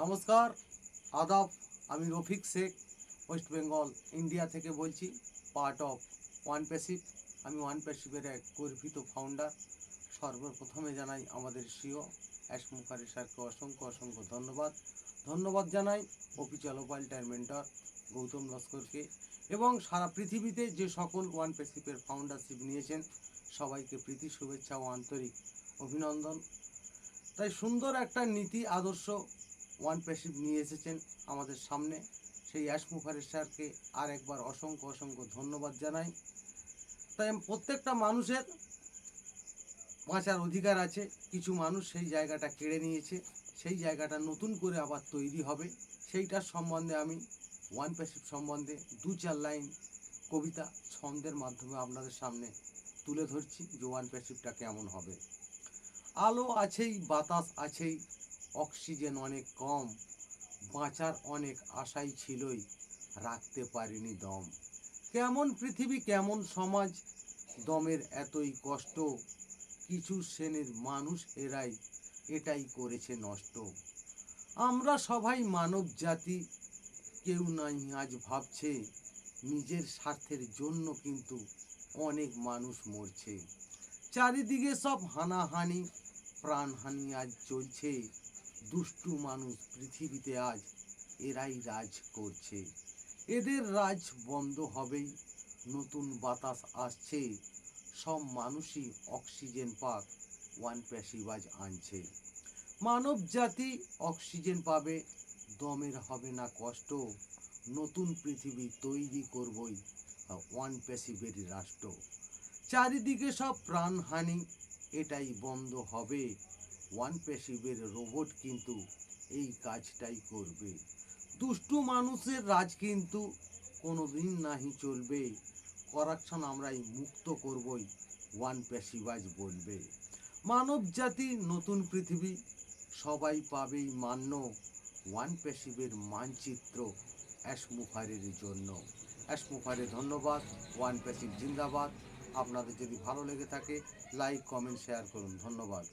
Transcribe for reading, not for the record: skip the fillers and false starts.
নমস্কার, আদাব। আমি রফিক শেখ, ওয়েস্ট বেঙ্গল ইন্ডিয়া থেকে বলছি, পার্ট অফ ওয়ান প্যাসিভ। আমি ওয়ান প্যাসিভের এক গর্বিত ফাউন্ডার। সর্বপ্রথমে জানাই আমাদের সিও অ্যাশ মুখার্জি স্যারকে অসংখ্য অসংখ্য ধন্যবাদ। ধন্যবাদ জানাই অফিসিয়াল ওপাল্টার মেন্টর গৌতম লস্করকে, এবং সারা পৃথিবীতে যে সকল ওয়ান প্যাসিভের ফাউন্ডারশিপ নিয়েছেন সবাইকে প্রীতি শুভেচ্ছা ও আন্তরিক অভিনন্দন। তাই সুন্দর একটা নীতি আদর্শ ওয়ান প্যাসিভ নিয়ে এসেছেন আমাদের সামনে, সেই অ্যাশ মুখার্জি স্যারকে আর একবার অসংখ্য অসংখ্য ধন্যবাদ জানাই। তাই প্রত্যেকটা মানুষের বাঁচার অধিকার আছে। কিছু মানুষ সেই জায়গাটা কেড়ে নিয়েছে, সেই জায়গাটা নতুন করে আবার তৈরি হবে। সেইটার সম্বন্ধে আমি ওয়ান প্যাসিভ সম্বন্ধে দু চার লাইন কবিতা ছন্দের মাধ্যমে আপনাদের সামনে তুলে ধরছি যে ওয়ান প্যাসিভটা কেমন হবে। আলো আছেই, বাতাস আছেই, অক্সিজেন অনেক কম, বাঁচার অনেক আশাই ছিলই, রাখতে পারিনি দম। কেমন পৃথিবী কেমন সমাজ, দমের এতই কষ্ট, কিছু শ্রেণীর মানুষ এরাই এটাই করেছে নষ্ট। আমরা সবাই মানব জাতি, কেউ নাই আজ ভাবছে, নিজের স্বার্থের জন্য কিন্তু অনেক মানুষ মরছে। চারিদিকে সব হানাহানি, প্রাণহানি আজ চলছে, দুষ্টু মানুষ পৃথিবীতে আজ এরাই রাজ করছে। এদের রাজ বন্ধ হবেই, নতুন বাতাস আসছে, সব মানুষই অক্সিজেন পাক, ওয়ান প্যাসিভ আজ আনছে। মানব জাতি অক্সিজেন পাবে, দমের হবে না কষ্ট, নতুন পৃথিবী তৈরি করবই ওয়ান প্যাসিভের রাষ্ট্র। চারিদিকে সব প্রাণহানি, এটাই বন্ধ হবে, ওয়ান প্যাসিভের রোবট কিন্তু এই কাজটাই করবে। দুষ্টু মানুষের রাজ কিন্তু কোনো দিন নাহি চলবে, করাপশন আমরাই মুক্ত করবই, ওয়ান প্যাসিভ আজ বলবে। মানব জাতি নতুন পৃথিবী সবাই পাবেই মান্য, ওয়ান প্যাসিভের মানচিত্র অ্যাশ মুখারের জন্য। অ্যাশ মুখারে ধন্যবাদ। ওয়ান প্যাসিভ জিন্দাবাদ। আপনাদের যদি ভালো লেগে থাকে লাইক কমেন্ট শেয়ার করুন। ধন্যবাদ।